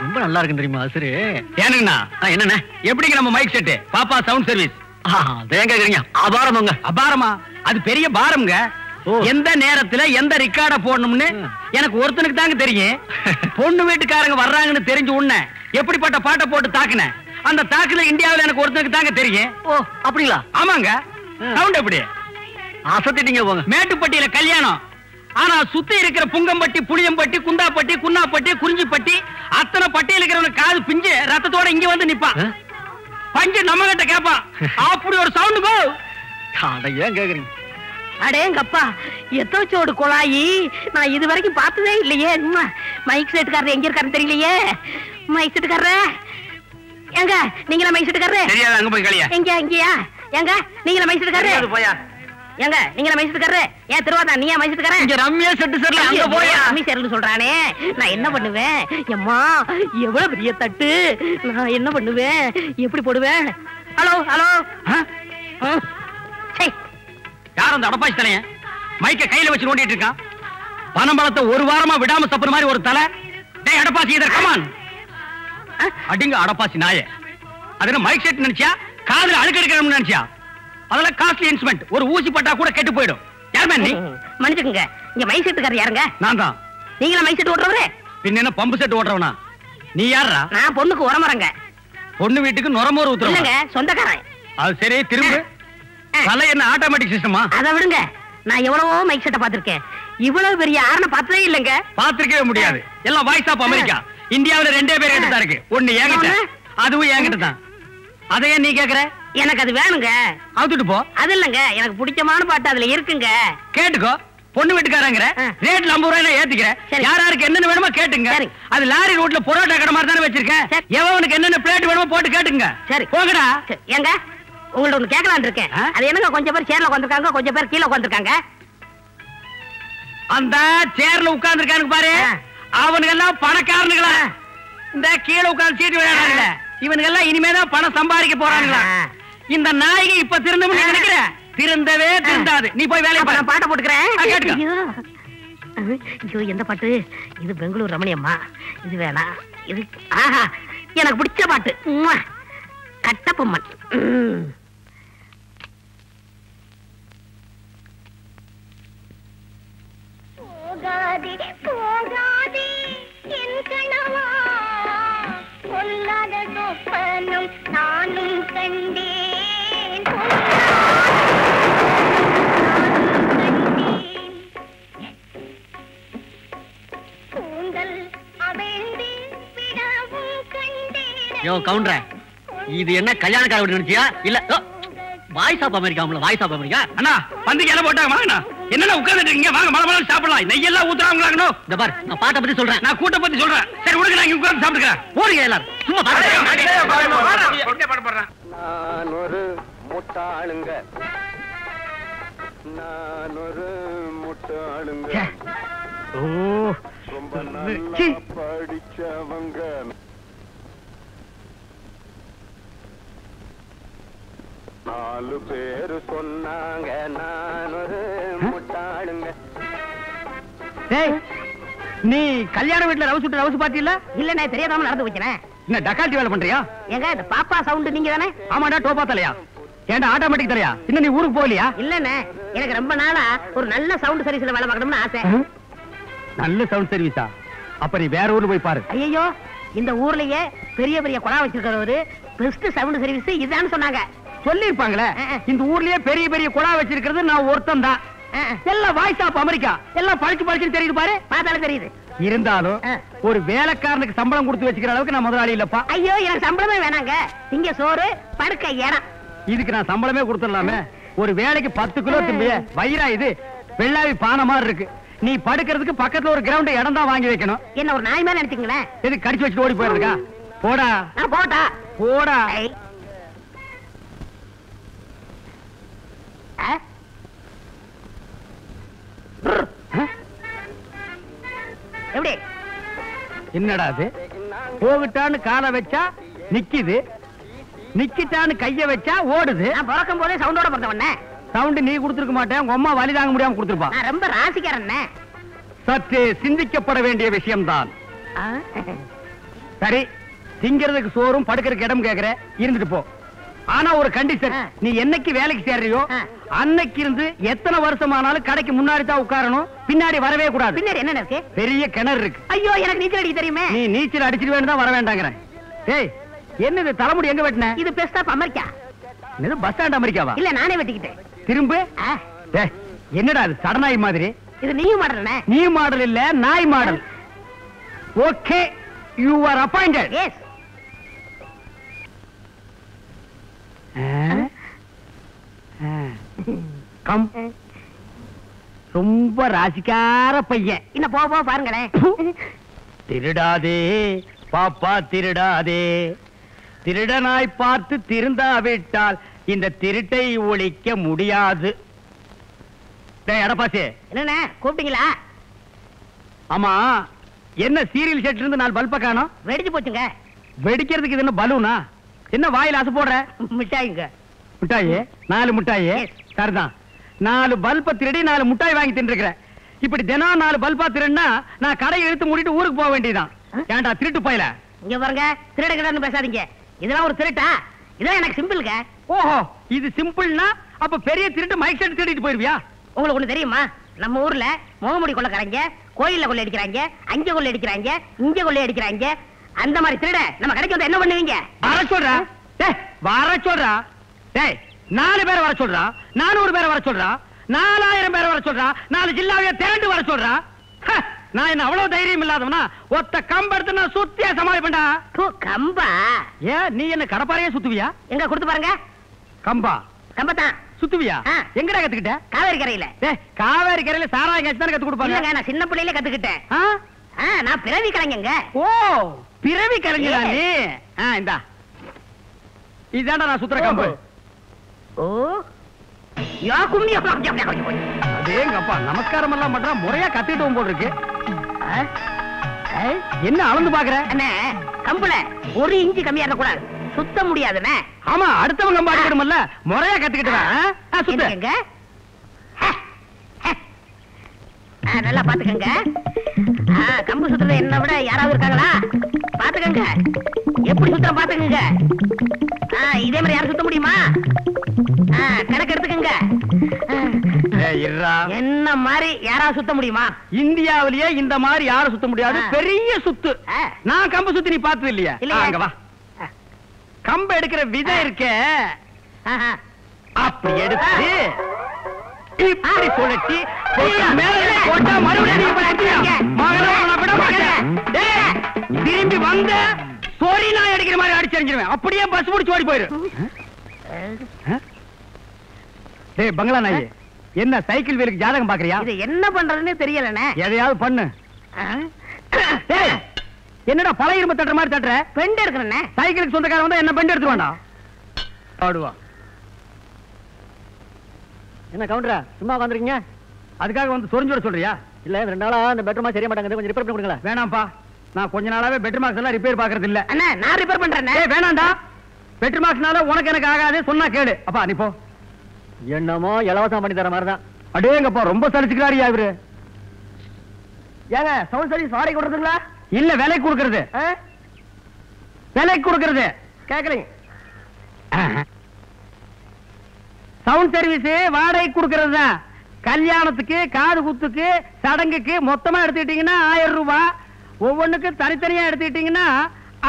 ரொம்ப நல்லா இருக்கு தெரியுமா சரி ஏனுங்கண்ணா என்னண்ணே எப்படிங்க நம்ம மைக் செட் பாப்பா சவுண்ட் சர்வீஸ் ஏன் கேக்குறீங்க அபாரமுங்க அபாரமா அது பெரிய பாரம்ங்க எந்த நேரத்துல எந்த ரெக்கார்ட போடணும்னு எனக்கு ஒருத்தனுக்கு தாங்க தெரியும் பொண்ணு வீட்டுக்காரங்க வர்றாங்கன்னு தெரிஞ்ச உடனே எப்படிப்பட்ட பாட்டை போட்டு தாக்குனேன் அந்த தாக்குல இந்தியாவில் எனக்கு ஒருத்தனுக்கு தாங்க தெரியும் ஓ அப்படிங்களா ஆமாங்க சவுண்ட் எப்படி அசத்திட்டீங்க போங்க மேட்டுப்பட்டியில கல்யாணம் ஆனா சுத்தி இருக்கிற புங்கம்பட்டி புளியம்பட்டி குந்தாப்பட்டி குன்னாப்பட்டி குறிஞ்சிப்பட்டி அத்தனை பட்டியல் இருக்கிறவனுக்கு காது பிஞ்சு ரத்தத்தோட இங்க வந்து நிப்பான் பஞ்சு நம்ம கிட்ட கேப்பான் அப்படி ஒரு சவுண்ட் போ ஏன் கேக்குறீங்க அடேங்கப்பா எத்தோச்சோடு குழாயி நான் இது வரைக்கும் பார்த்ததே இல்லையே மைக் செட்டுக்காரர் எங்க இருக்காருன்னு தெரியலையே மைக் செட்டுக்காரர் எங்க நீங்களா மைக் செட்டுக்காரர் தெரியாது அங்க போய் கலியா எங்க இங்கயா எங்க நீங்களா மைக் செட்டுக்காரர் போயா எங்க நீங்களா மைக் செட்டுக்காரர் ஏன் திருவாதா நீயா மைக் செட்டுக்காரர் இங்க ரம்யா செட்டு சர்ல அங்க போயா ரம்மி சேர்னு சொல்றானே நான் என்ன பண்ணுவேன் அம்மா எவ்வளவு பெரிய தட்டு நான் என்ன பண்ணுவேன் எப்படி போடுவேன் ஹலோ ஹலோ யார் அந்த அடப்பாசி தலைய மைக்க கையில வச்சு நோண்டிட்டு இருக்கான் பனம்பழத்தை ஒரு வாரமா விடாம தப்புற மாதிரி ஒரு தலை டேய் அடப்பாசி இதர் கமான் அடிங்க அடப்பாசி நாயே அதன மைக் செட் நினைச்சியா காதுல அழுக்கு எடுக்கணும்னு நினைச்சியா அதெல்லாம் காஸ்ட்லி இன்ஸ்ட்ருமெண்ட் ஒரு ஊசி பட்டா கூட கெட்டு போய்டும் யாருமே நீ மன்னிச்சுக்கங்க இங்க மைக் செட்டுக்காரர் யாருங்க நான் தான் நீங்களா மைக் செட் ஓட்டுறவரே பின்ன என்ன பம்பு செட் ஓட்டுறவனா நீ யாரா நான் பொண்ணுக்கு உரமறங்க பொண்ணு வீட்டுக்கு நுரமோர் ஊத்துறவங்க சொந்தக்காரன் அது சரி திரும்ப தலை என்ன ஆட்டோமேட்டிக் சிஸ்டமா அத விடுங்க நான் எவ்வளவோ மைக் செட்ட பாத்திருக்கேன் இவ்வளவு பெரிய ஆரண பார்த்ததே இல்லங்க பாத்திருக்கவே முடியாது எல்லாம் வாய்ஸ் ஆஃப் அமெரிக்கா இந்தியாவுல ரெண்டே பேர் எடுத்தா இருக்கு ஒண்ணு என்கிட்ட அதுவும் என்கிட்ட தான் அதையே நீ கேக்குற எனக்கு அது வேணுங்க அவுத்துட்டு போ அது இல்லங்க எனக்கு பிடிச்சமான பாட்டு அதுல இருக்குங்க கேட்டுக்கோ பொண்ணு வீட்டுக்காரங்கிற ரேட் 50 ரூபாய் ஏத்திக்கிறேன் யாராருக்கு என்னென்ன வேணுமோ கேட்டுங்க அது லாரி ரோட்ல பொரோட்டா கடை மாதிரி தானே வச்சிருக்கேன் எவனுக்கு என்னென்ன பிளேட் வேணுமோ போட்டு கேட்டுங்க சரி போங்கடா ஏங்க உங்கள்ட்ட ஒண்ணு கேட்கலான்னு இருக்கேன் அது என்னங்க கொஞ்சம் பேர் சேர்ல உட்காந்துருக்காங்க கொஞ்சம் பேர் கீழே உட்காந்துருக்காங்க அந்த சேர்ல உட்கார்ந்துருக்கானுங்க பாரு அவனுங்க எல்லாம் பணக்காரனுங்களா இந்த கீழே உட்கார்ந்து சீட்டு விளையாடுறாங்க இவனுங்க எல்லாம் இனிமேதான் பணம் சம்பாதிக்க போறானுங்களா இந்த நாயகி இப்ப திருந்தம் நினைக்கிற திருந்தவே திருந்தாது நீ போய் வேலையை நான் பாட்டை போட்டுக்கிறேன் கேட்டுக்கோ எந்த பாட்டு இது பெங்களூர் ரமணியம்மா இது வேணாம் இது ஆஹா எனக்கு பிடிச்ச பாட்டு கட்டப்பொம்மன் போகாதே போகாதே என் கணவா பொல்லாத சொப்பனம் நானும் கண்டேன் கூந்தல் அவிழ்ந்து விடவும் கண்டேன் யோ கவுண்டர் இது என்ன கல்யாணக்கார வீடு நினைச்சியா இல்ல voice of America voice of America அண்ணா பந்திக்கு எல்லாம் போட்டாங்க வாங்கண்ணா என்னென்ன உட்கார்ந்துட்டு இருக்கீங்க வாங்க மழை மழை சாப்பிடலாம் நெய் எல்லாம் ஊத்துறாங்களாங்கண்ணோ இந்த பாரு நான் பாட்டை பத்தி சொல்றேன் நான் கூட்ட பத்தி சொல்றேன் சரி உனக்கு நான் இங்க உட்கார்ந்து சாப்பிட்டுக்கிறேன் போடுங்க எல்லாரும் சும்மா பாடுறேன் நான் ஒரு முட்டாளுங்க நான் ஒரு முட்டாளுங்க ரொம்ப நல்லா படிச்சவங்க நாலு பேரு சொன்னாங்க நான் ஒரு முட்டாளுங்க நீ கல்யாண வீட்டுல ரவுஸ் விட்டு ரவுஸ் பாத்தியில இல்ல நான் தெரியாதாம நடந்து வைக்கிறேன் என்ன டக்கால்ட்டி வேலை பண்றியா ஏங்க இந்த பாப்பா சவுண்ட் நீங்க தானே ஆமாடா டோப்பா தலையா ஏன்டா ஆட்டோமேட்டிக் தலையா இன்னும் நீ ஊருக்கு போகலையா இல்லண்ணே எனக்கு ரொம்ப நாளா ஒரு நல்ல சவுண்ட் சர்வீஸ்ல வேலை பார்க்கணும்னு ஆசை நல்ல சவுண்ட் சர்வீஸா அப்ப நீ வேற ஊர்ல போய் பாரு ஐயோ இந்த ஊர்லயே பெரிய பெரிய குழா வச்சிருக்கிறவரு பெஸ்ட் சவுண்ட் சர்வீஸ் இதுதான் சொன்னாங்க சொல்லிருப்பாங்களே இந்த ஊர்லயே பெரிய பெரிய குழா வச்சிருக்கிறது நான் ஒருத்தன் தான் எல்லாம் வாய்ஸ் ஆஃப் அமெரிக்கா எல்லாம் படிச்சு தெரியுது பாரு பார்த்தாலும் தெரியுது இருந்தாலும் ஒரு வேலைக்காரனுக்கு சம்பளம் கொடுத்து வச்சுக்கிற அளவுக்கு நான் முதலாளி இல்லப்பா ஐயோ எனக்கு சம்பளமே வேணாங்க இங்க சோறு படுக்க இடம் இதுக்கு நான் சம்பளமே கொடுத்துடலாமே ஒரு வேலைக்கு 10 கிலோ திம்பிய வயிறா இது வெள்ளாவி பானை மாதிரி இருக்கு நீ படுக்கிறதுக்கு பக்கத்துல ஒரு கிரவுண்ட் இடம் தான் வாங்கி வைக்கணும் என்ன ஒரு நாய் மாதிரி நினைச்சீங்களேன் எது கடிச்சு வச்சுட்டு ஓடி போயிருக்கா போடா போட்டா போடா எப்படி என்னடா அது போகிட்டான்னு காலை வச்சா நிக்குது நிக்கிட்டான்னு கைய வச்சா ஓடுது நான் பிறக்கும் போதே சவுண்டோட பிறந்தவண்ணே சவுண்ட் நீ கொடுத்துருக்க மாட்டேன் உங்க அம்மா வலி தாங்க முடியாம கொடுத்துருப்பா நான் ரொம்ப ராசிக்காரன் சற்று சிந்திக்கப்பட வேண்டிய விஷயம்தான் சரி, திங்கிறதுக்கு சோறும் படுக்கிறதுக்கு இடம் கேக்குற, இருந்துட்டு போ. ஆனா ஒரு கண்டிஷன், நீ என்னைக்கு வேலைக்கு சேர்றியோ அன்னைக்கு இருந்து எத்தனை வருஷமானாலும் கடைக்கு முன்னாடி தான் உட்காரணும், பின்னாடி வரவே கூடாது. பின்னாடி என்ன இருக்கு? பெரிய கிணறு இருக்கு. ஐயோ, எனக்கு நீச்சல் அடிக்க தெரியுமே. நீ நீச்சல் அடிச்சிட்டு தான் வர வேண்டாங்கிறேன். ஏய், என்ன இது தலைமுடி எங்க வெட்டின? இது பெஸ்ட் ஆஃப் அமெரிக்கா. இது பஸ் ஸ்டாண்ட் அமெரிக்காவா? இல்ல, நானே வெட்டிக்கிட்டேன். திரும்ப என்னடா அது சடனாய் மாதிரி? இது நீயும் மாடல். நீ மாடல் இல்ல, நாய் model. Okay, you are appointed. Yes. Come. ரொம்ப ராசிக்கார பையன். இன்னும் போ பாருங்களேன். திருடாதே பாப்பா, திருடாதே. திருடனாய் பார்த்து திருந்தாவிட்டால் இந்த திருட்டை ஒழிக்க முடியாது. எடப்பாசி, என்ன கூப்பிட்டீங்களா? ஆமா, என்ன சீரியல் செட் இருந்து 4 பல்ப காணோம்? வெடிச்சு போச்சுங்க. வெடிக்கிறதுக்கு இது என்ன பலூனா? என்ன வாயில அசு போடுற? மிட்டாய்ங்க. மிட்டாயே? 4 மிட்டாயே? சரிதான். 4 பல்ப திருடி 4 மிட்டாய் வாங்கி தின்றுக்கிற. இப்படி தினம் 4 பல்பா திருடுனா நான் கடையை இழுத்து மூடிட்டு ஊருக்கு போக வேண்டியதான். ஏன்டா திருட்டு போயில? இங்க பாருங்க, திருட கிடன்னு பேசாதீங்க. இதெல்லாம் ஒரு திருட்டா? இதெல்லாம் எனக்கு சிம்பிள்ங்க. ஓஹோ, இது சிம்பிள்னா அப்ப பெரிய திருட்டு மைக் செட் திருடிட்டு போயிருவியா? உங்களுக்கு ஒண்ணு தெரியுமா? நம்ம ஊர்ல முகமுடி கொள்ளக்காரங்க கோயில்ல கொள்ளை அடிக்கிறாங்க, அங்க கொள்ளை அடிக்கிறாங்க, இங்க கொள்ளை அடிக்கிறாங்க. அந்த மாதிரி திருட நம்ம கடைக்கு வந்து என்ன பண்ணுவீங்க? வர சொல்றா. டேய், வர சொல்றா. டேய், 4 பேரை வர சொல்றா, 400 பேரை வர சொல்றா, 4000 பேரை வர சொல்றா, 4 ஜில்லாவைய திரண்டு வர சொல்றா. நான் என்ன அவ்வளவு தைரியம் இல்லாதவனா? ஒத்த கம்பெடுத்து நான் சுத்தியா சமாளிப்பேன்டா. கம்பா? ஏன் நீ என்ன கடப்பாறையே சுத்துவியா? எங்க கொடுத்து பாருங்க. கம்பா? கம்பத்தான் சுத்துவியா? எங்கடா கத்துக்கிட்ட? காவேரி கரையில. காவேரி கரையில சாராயம் கேட்டு தான் கத்து கொடுப்பாங்க. நான் சின்ன பிள்ளையில கத்துக்கிட்டேன். நான் பிறவி கலைஞங்க. ஓ, பிறவி கலைஞரா நீ? இந்தா, இதாண்டா நான் சுத்துற கம்பு. ஓ, யா கும்மி. அதேங்கப்பா, நமஸ்காரம் எல்லாம் பண்றா, முறையா கத்திட்டு போல் இருக்கு. என்ன அளந்து பாக்குற? அண்ணே, கம்புல 1 இன்ச்சு கம்மியா இருக்கக்கூடாது, சுத்த முடியாதுண்ணே. ஆமா, அடுத்தவங்க கம்பு அடிக்கணும்ல, முறையா கத்துக்கிட்டு சுத்துங்க. நல்லா பாத்துக்கங்க. கம்பு சுத்துறது என்ன விட யாராவது இருக்காங்களா? பாத்துக்கங்க, எப்படி சுத்த பாத்துக்கங்க. இதே மாதிரி யாரும் சுத்த முடியுமா? கணக்கு எடுத்துக்கங்க. என்ன மாதிரி யாராவது சுத்த முடியுமா? இந்தியாவிலேயே இந்த மாதிரி யாரும் சுத்த முடியாது. பெரிய சுத்து. நான் கம்பு சுத்தி நீ பார்த்தது இல்லையா? அங்க வா. கம்பு எடுக்கிற விதை இருக்க, அப்படி எடுத்து இப்படி சுழட்டி போட்டா மறுபடியும் திரும்பி வந்த சோரி நான் அடிக்கிற மாதிரி அடிச்சிருவேன். அப்படியே பஸ் முடிச்சு ஓடி போயிரு. டேய் பங்களா நாயி, என்ன சைக்கிள் வீலுக்கு ஜாதகம் பாக்குறியா? இது என்ன பண்றதுன்னு தெரியலண்ணே. எதையாவது பண்ணு. டேய், என்னடா பழைய இரும்பு தட்டுற மாதிரி தட்டுற? பெண்ட் எடுக்கிறேண்ணே. சைக்கிளுக்கு சொந்தக்காரன் வந்தா என்ன பெண்ட் எடுத்துருவாண்டா? ஆடுவா. என்ன கவுண்டரா சும்மா உட்காந்துருக்கீங்க? அதுக்காக வந்து சொரிஞ்சோட சொல்றியா? இல்ல 2 நாளா அந்த பெட்ரூமா சரியா மாட்டாங்க, கொஞ்சம் ரிப்பேர் பண்ணி கொடுங்களா? வேணாம்ப்பா, நான் கொஞ்ச நாளாவே பெட்ரூம் மார்க்ஸ் எல்லாம் ரிப்பேர் பாக்குறது இல்ல. அண்ணா, நான் ரிப்பேர் பண்றேன். வேணாம்டா, பெட்ரூம் மார்க்ஸ்னால உனக்கு எனக்கு ஆகாது, சொன்னா கேளு. அப்பா நீ போ. என்னமோ இலவசம் பண்ணி தர மாதிரிதான். அடேங்கப்பா, ரொம்ப சலிச்சுக்கிறாரியா இவரு. ஏங்க சவுண்ட் சர்வீஸ் வாடகை கொடுக்குறதுங்களா? இல்ல, விலைக்கு கொடுக்கறது. விலைக்கு கொடுக்கறது கேட்கலீங்க. சவுண்ட் சர்வீஸ் வாடகை கொடுக்கறது தான். கல்யாணத்துக்கு, காது குத்துக்கு, சடங்குக்கு மொத்தமா எடுத்துக்கிட்டீங்கன்னா 1000 ரூபாய். ஒவ்வொன்றுக்கு தனித்தனியா எடுத்துக்கிட்டீங்கன்னா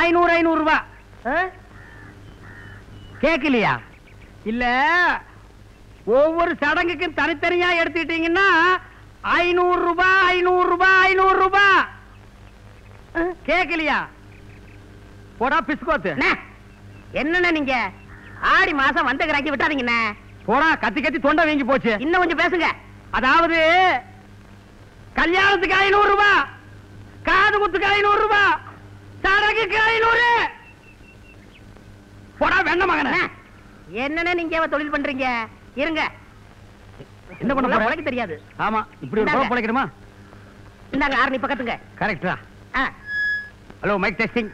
500 ரூபாய். கேட்கலையா? இல்ல, ஒவ்வொரு சடங்குக்கும் தனித்தனியா எடுத்துக்கிட்டீங்கன்னா 500 ரூபாய் 500 ரூபாய் 500 ரூபாய். கேட்கலையா? போடா பிஸ்கோத்து. என்னண்ணே நீங்க ஆடி மாசம் வந்த கிராக்கி விட்டாதீங்கண்ணே. போடா, கத்தி கத்தி தொண்டை வீங்கி போச்சு. இன்னும் கொஞ்சம் பேசுங்க. அதாவது கல்யாணத்துக்கு 500 ரூபாய், காது குத்துக்கு 500 ரூபாய், சடங்குக்கு 500. போடா வெண்ண மகன. என்னண்ணே நீங்க தொழில் பண்றீங்க? இருங்க, என்ன பண்ண போற? உனக்கு தெரியாது. ஆமா, இப்படி ஒரு கோலம் படைக்கணுமா? இந்தாங்க ஆர்னி பக்கத்துங்க. கரெக்டா? Hello, mic testing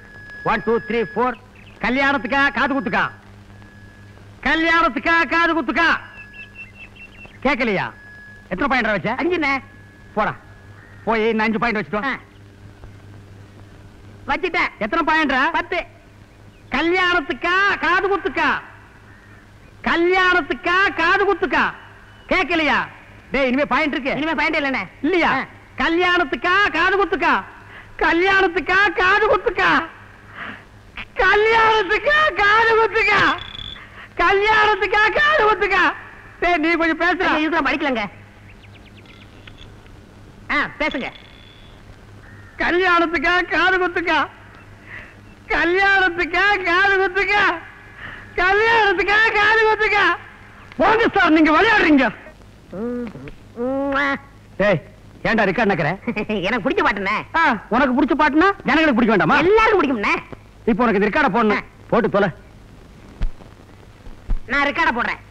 1 2 3 4. கல்யாணத்துக்கா காது குத்துக்கா? கல்யாணத்துக்கா காது குத்துக்கா? கேட்கலையா? எத்தனை பாயிண்ட் வச்ச? 5ண்ணே. போடா, போய் 5 பாயிண்ட் வச்சுட்டோம். வச்சிட்டேன். எத்தனை பாயிண்ட்? 10. கல்யாணத்துக்கா காது குத்துக்கா? கல்யாணத்துக்கா காது குத்துக்கா? கேட்கலையா? டேய் இனிமே பாயிண்ட் இருக்கு. இனிமே பாயிண்ட் இல்லனே. இல்லையா? கல்யாணத்துக்கா காது குத்துக்கா? கல்யாணத்துக்கா காது குத்துக்கா? கல்யாணத்துக்கா காது குத்துக்கா? கல்யாணத்துக்கா காது குத்துக்கா? டேய் நீ கொஞ்சம் பேசுற. இதுதான் படிக்கலங்க. பேசுங்க. கல்யாணத்துக்கா காது குத்துக்கா? கல்யாணத்துக்கா காது குத்துக்கா? கல்யாணத்துக்கா காது குத்துக்கா? போங்க சார், நீங்க விளையாடுறீங்க. டேய் ஏன்டா ரெக்கார்ட் நக்கற? எனக்கு பிடிச்ச பாட்டுனே. உனக்கு பிடிச்ச பாட்டுனா ஜனங்களுக்கு பிடிக்க வேண்டாமா? எல்லாருக்கும் பிடிக்கும்னே. இப்போ உனக்கு இந்த ரெக்கார்ட போடணும். போட்டு தொலை. நான் ரெக்கார்ட போடுறேன்.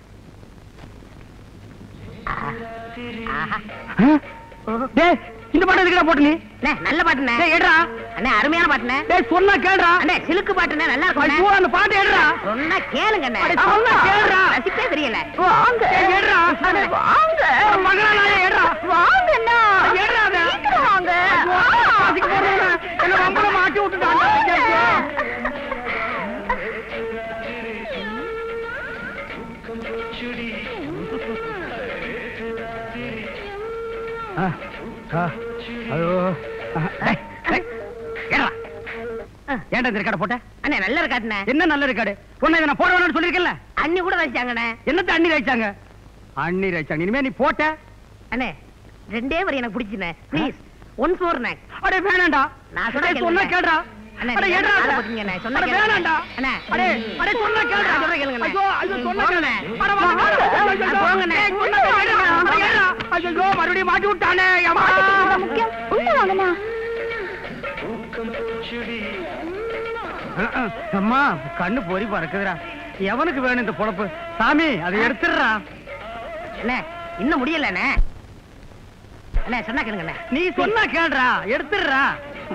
டேய் இந்த பாட்டு எதுக்குடா போட்டு நீ? நல்ல பாட்டுனே. டேய் எடுடா. அண்ணே அருமையான பாட்டுனே. டேய் சொன்னா கேளுடா. அண்ணே சிலுக்கு பாட்டுனே நல்லா இருக்கும். ஐயோ அந்த பாட்டு எடுடா. சொன்னா கேளுங்க அண்ணே. சொன்னா கேளுடா. ரசிப்பே தெரியல. வாங்க. எடுடா. வாங்க. மகளா நாயே எடுடா. வாங்க அண்ணா. எடுடா அத. வாங்க. பாசிக்கு போறேனா? என்ன வம்பல மாட்டி விட்டுட்டாங்க. ஐயோ ஏன்டா இந்த ரெக்கார்ட போட்ட? அண்ணே நல்ல ரெக்கார்டுனே. என்ன நல்ல ரெக்கார்டு? உன்னை இதை நான் போட வேணும்னு சொல்லிருக்கேன்ல. அண்ணி கூட ரசிச்சாங்கண்ணே. என்னத்த அண்ணி ரசிச்சாங்க? அண்ணி ரசிச்சாங்க. இனிமே நீ போட்ட அண்ணே ரெண்டே வரி எனக்கு பிடிச்சுனே. ப்ளீஸ் ஒன்ஸ் மோர் நே. அடே வேணாம்டா. நான் சொன்னா கேளுடா. அண்ணே அட ஏடா போடுங்க அண்ணே. சொன்னா கேளுடா. வேணாம்டா. அண்ணே அடே சொன்னா கேளுடா. சொல்றேன் கேளுங்க. ஐயோ ஐயோ சொன்னா கேளுடா. அட போங்கண்ணே. சொன்னா கேளுடா. ஐயோ மறுபடியும் மாட்டி விட்டானே. அம்மா முக்கியம் உள்ள வாங்கண்ணா. அம்மா கண்ணு பொறி பறக்குதுடா. எவனுக்கு வேணும் இந்த பொழப்பு? சாமி அதை எடுத்துடுறா. அண்ணே இன்னும் முடியலண்ணே. அண்ணே சொன்னா கேளுங்கண்ணே. நீ சொன்னா கேளுடா. எடுத்துடுறா.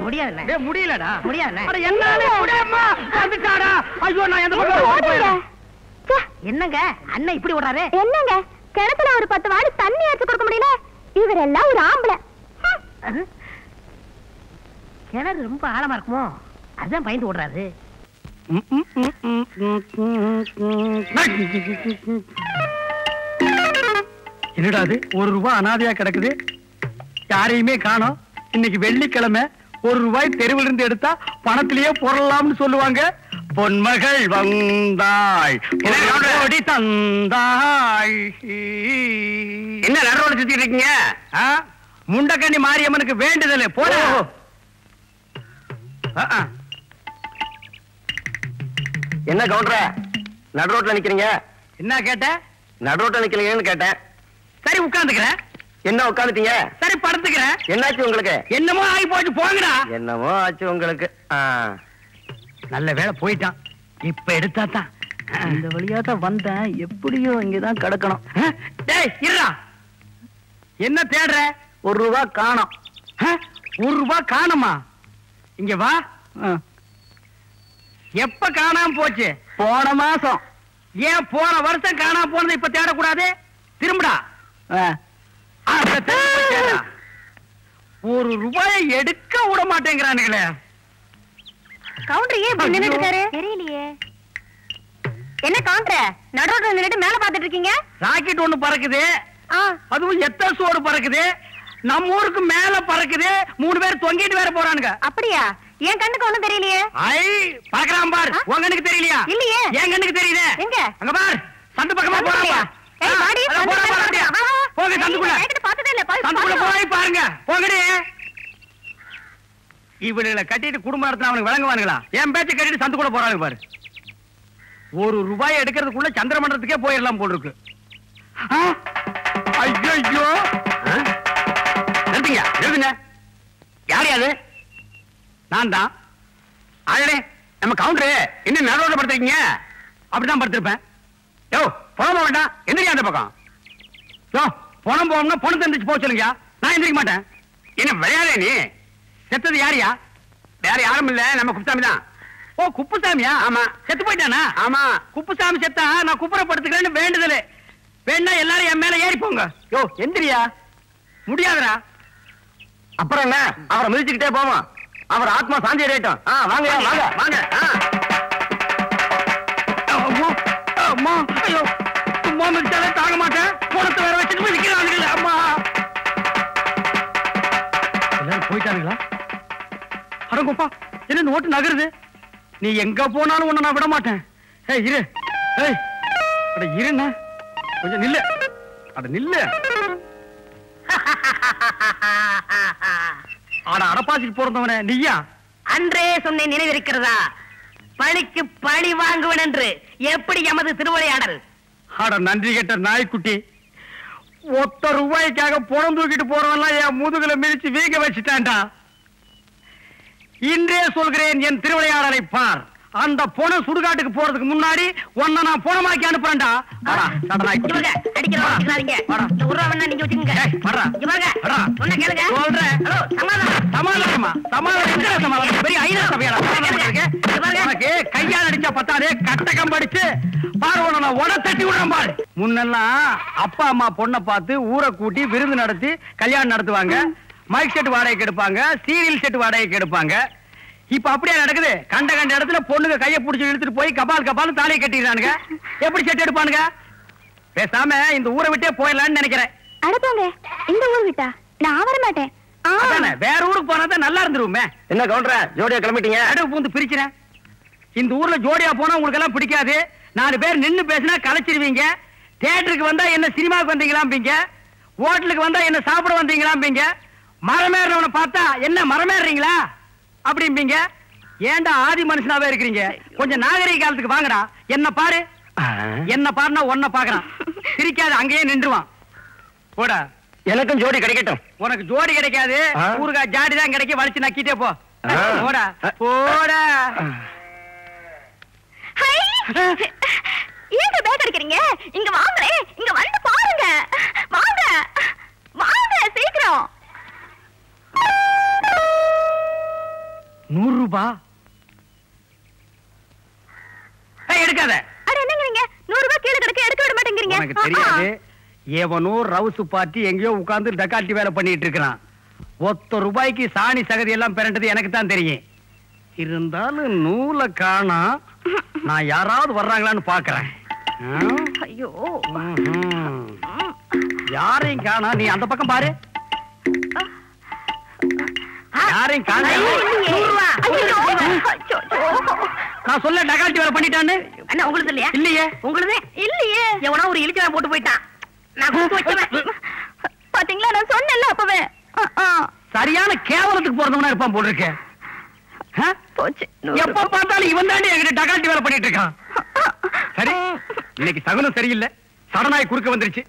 முடியாதுண்ணே. டேய் முடியலடா. முடியாதுண்ணே. அட என்னால முடியம்மா. வந்துட்டாடா. ஐயோ நான் எந்த பக்கம் போறேன்? என்னங்க அண்ணன் இப்படி ஓடுறாரு? என்னங்க கிணத்துல ஒரு 10 வாடி தண்ணி எடுத்து கொடுக்க முடியல. இவரெல்லாம் ஒரு ஆம்பளை. கிணறு ரொம்ப ஆழமா இருக்குமோ, அதான் பயந்து ஓடுறாரு. என்னடா அது? ₹1 அனாதையா கிடக்குது. யாரையுமே காணோம். இன்னைக்கு வெள்ளிக்கிழமை. ₹1 தெருவில் இருந்து எடுத்தா பணத்திலேயே பொருளாம்னு சொல்லுவாங்க. பொன்மகள் வந்தாய் ஓடி தந்தாய். என்ன நடுரோட சுத்திட்டு இருக்கீங்க? முண்டக்கண்ணி மாரியம்மனுக்கு வேண்டுதல் போட. என்ன கவுண்டர நடுரோட்ல நிக்கிறீங்க? என்ன கேட்ட? நடுரோட்ல நிக்கிறீங்கன்னு கேட்டேன். சரி உட்கார்ந்துக்கிறேன். என்ன உட்காந்துட்டீங்க? சரி படுத்துக்கிறேன். என்னாச்சு உங்களுக்கு? என்னமோ ஆகி போச்சு போங்கடா. என்னமோ ஆச்சு உங்களுக்கு. நல்ல வேலை போயிட்டான். இப்ப எடுத்தா தான். இந்த வழியா தான் வந்தேன். எப்படியோ இங்கதான் கிடக்கணும். டேய் இருடா. என்ன தேடுற? ₹1 காணோம். ₹1 காணுமா? இங்க வா. எப்ப காணாம போச்சு? போன மாசம். ஏன் போன வருஷம் காணாம போனது இப்ப தேடக்கூடாது? திரும்படா. ₹1 எடுக்க விட மாட்டேங்கிறானுங்களே. கவுண்டர் ஏன் இப்படி நின்னுட்டு இருக்காரு? தெரியலையே. என்ன கவுண்டர் நடுரோட்ல நின்னுட்டு மேல பாத்துட்டு இருக்கீங்க? ராக்கெட் ஒண்ணு பறக்குது. அதுவும் எத்தனை சோடு பறக்குது. நம்ம ஊருக்கு மேல பறக்குது. 3 பேர் தொங்கிட்டு வேற போறானுங்க. அப்படியா? என் கண்ணுக்கு ஒண்ணும் தெரியலையே. ஐ பறக்குறான் பார். உன் கண்ணுக்கு தெரியலையா? இல்லையே. என் கண்ணுக்கு தெரியுதே. எங்க? அங்க பார். சந்து பக்கமா போறான். ஏய் வாடி போங்க சந்துக்குள்ள. பார்த்ததே இல்ல. சந்துக்குள்ள போய் பாருங்க. போங்கடி. இவனுங்களை கட்டிட்டு குடும்ப நடத்தின அவனுக்கு விளங்குவானுங்களா? என் பேச்சை கட்டிட்டு சந்துக்குள்ள போறாங்க பாரு. ₹1 எடுக்கிறதுக்குள்ள சந்திரமண்டலத்துக்கே போயிடலாம் போல் இருக்கு. ஐயோ நிறுத்துங்க நிறுத்துங்க. யார் அது? நான் தான். ஆளே நம்ம கவுண்டரு இன்னும் நடுரோட படுத்துருக்கீங்க. அப்படிதான் படுத்திருப்பேன். யோ பணம் போக வேண்டாம். எந்திரிக்க அந்த பக்கம். யோ பணம் போகணும்னா பணத்தை எந்திரிச்சு போக சொல்லுங்க. நான் எந்திரிக்க மாட்டேன். என்ன விளையாடே நீ? செத்தது யாரியா? வேற யாரும் இல்ல, நம்ம குப்புசாமி தான். ஓ குப்புசாமியா? ஆமா. செத்து போயிட்டானா? ஆமா. குப்புசாமி செத்தா நான் குப்புறப்படுத்துக்கிறேன்னு வேண்டுதல். வேணா எல்லாரும் என் மேல ஏறி போங்க. யோ எந்திரியா. முடியாதுடா. அப்புறம் என்ன? அவரை மிதிச்சுக்கிட்டே போவோம். அவர் ஆத்மா சாந்தி அடையட்டும். வாங்க வாங்க வாங்க. அம்மா ஐயோ சும்மா மிதிச்சாலே தாங்க மாட்டேன். போனத்தை வேற வச்சுட்டு மிதிக்கிறானுங்களே அம்மா. எல்லாரும் போயிட்டானுங்களா? அடங்கப்பா என்ன நோட்டு நகருது. நீ எங்க போனாலும் உன்னை நான் விட மாட்டேன். ஏய் இரு. ஏய் அட இருண்ணா கொஞ்சம் நில்லு. அட நில்லு. அட அடப்பாசிக்கு பிறந்தவனே நீயா? அன்றே சொன்னேன் நினைவிருக்கிறதா? பழிக்கு பழி வாங்குவன் என்று. எப்படி எமது திருவிளையாடல்? அட நன்றி கெட்ட நாய்க்குட்டி. ₹1 பணம் தூக்கிட்டு போறவன்லாம் என் முதுகுல மிதிச்சு வீங்க வச்சுட்டான்டா. இன்றே சொல்கிறேன் என் திருவிளையாடலை பார். அந்த பொணம் சுடுகாட்டுக்கு போறதுக்கு முன்னாடி உன்னை நான் பொணமாக்கி அனுப்புறேன்டா. இவங்க அடிக்கிறீங்க. இந்த உருவம் நீங்க வச்சுக்கோங்க. சொன்ன கேளுங்க. சொல்றேன். ஹலோ சமாதானமா சமாதானம் பெரிய ஐநா சபையாடா. உனக்கு கையால் அடிச்சா பத்தாதே கட்டகம் படிச்சு பாரு உன்னை நான் உட தட்டி விடுறேன் பாரு. முன்னெல்லாம் அப்பா அம்மா பொண்ணை பார்த்து ஊரை கூட்டி விருந்து நடத்தி கல்யாணம் நடத்துவாங்க. மைக் செட் வாடகைக்கு எடுப்பாங்க, சீரியல் செட் வாடகைக்கு எடுப்பாங்க. இப்ப அப்படியே நடக்குது. கண்ட கண்ட இடத்துல பொண்ணுங்க கையை பிடிச்சி இழுத்துட்டு போய் கபால் தாலியை கட்டிடுறானுங்க. எப்படி செட் எடுப்பானுங்க? பேசாம இந்த ஊரை விட்டே போயிடலான்னு நினைக்கிறேன். அடப்போங்க, இந்த ஊர் விட்டா நான் வர மாட்டேன். வேற ஊருக்கு போனா நல்லா இருந்துருமே. என்ன கவுண்டர ஜோடியா கிளம்பிட்டீங்க? அடுப்பு பூந்து பிரிக்கிறேன். இந்த ஊர்ல ஜோடியா போனா உங்களுக்கு எல்லாம் பிடிக்காது. 4 பேர் நின்னு பேசினா கலைச்சிருவீங்க. தியேட்டருக்கு வந்தா என்ன சினிமாவுக்கு வந்தீங்களாம்பீங்க. ஹோட்டலுக்கு வந்தா என்ன சாப்பிட வந்தீங்களாம்பீங்க. மரமேறவனை பார்த்தா என்ன மரமேறீங்களா அப்படிம்பீங்க. ஏண்டா ஆதி மனுஷனாவே இருக்கிறீங்க? கொஞ்சம் நாகரிக காலத்துக்கு வாங்கடா. என்ன பாரு. என்ன பாருன்னா ஒன்ன பாக்குறான். சிரிக்காது அங்கேயே நின்றுவான். போடா. எனக்கும் ஜோடி கிடைக்கட்டும். உனக்கு ஜோடி கிடைக்காது. ஊருக்கா ஜாடி தான் கிடைக்க. வலிச்சு நக்கிட்டே போ. போடா போடா. ஏங்க பேக் அடிக்கிறீங்க? இங்க வாங்களே, இங்க வந்து பாருங்க. வாங்க வாங்க சீக்கிரம். ₹100 எடுக்காத. அட என்னங்கறீங்க? ₹100 கீழ கிடக்கு, எடுக்க விட மாட்டேங்கறீங்க. எனக்கு தெரியாது. ஏவனோ ரவுசு பார்ட்டி எங்கேயோ உட்கார்ந்து டக்காட்டி வேலை பண்ணிட்டு இருக்கிறான். ₹1 சாணி சகதி எல்லாம் பெறண்டது எனக்கு தான் தெரியும். இருந்தாலும் நூலை காணா. நான் யாராவது வர்றாங்களான்னு பாக்குறேன். ஐயோ யாரையும் காணா. நீ அந்த பக்கம் பாரு. யாரையும் காணா. நான் சொல்ல டகாட்டி வேலை பண்ணிட்டான்னு அண்ணா உங்களுக்கு இல்லையா? இல்லையே. உங்களுக்கு இல்லையே. எவனா ஒரு இழிச்சவன் போட்டு போயிட்டான். நான் கூப்பிட்டு வைக்கிறேன். பாத்தீங்களா, நான் சொன்னேன்ல அப்பவே. சரியான கேவலத்துக்கு போறதவனா இருப்பான் போல இருக்கே. போச்சு. எப்ப பார்த்தாலும் இவன் தாண்டி என்கிட்ட டகாட்டி வேலை பண்ணிட்டு இருக்கான். சரி இன்னைக்கு சகுனம் சரியில்லை. சடனாய் குறுக்க வந்துருச்சு.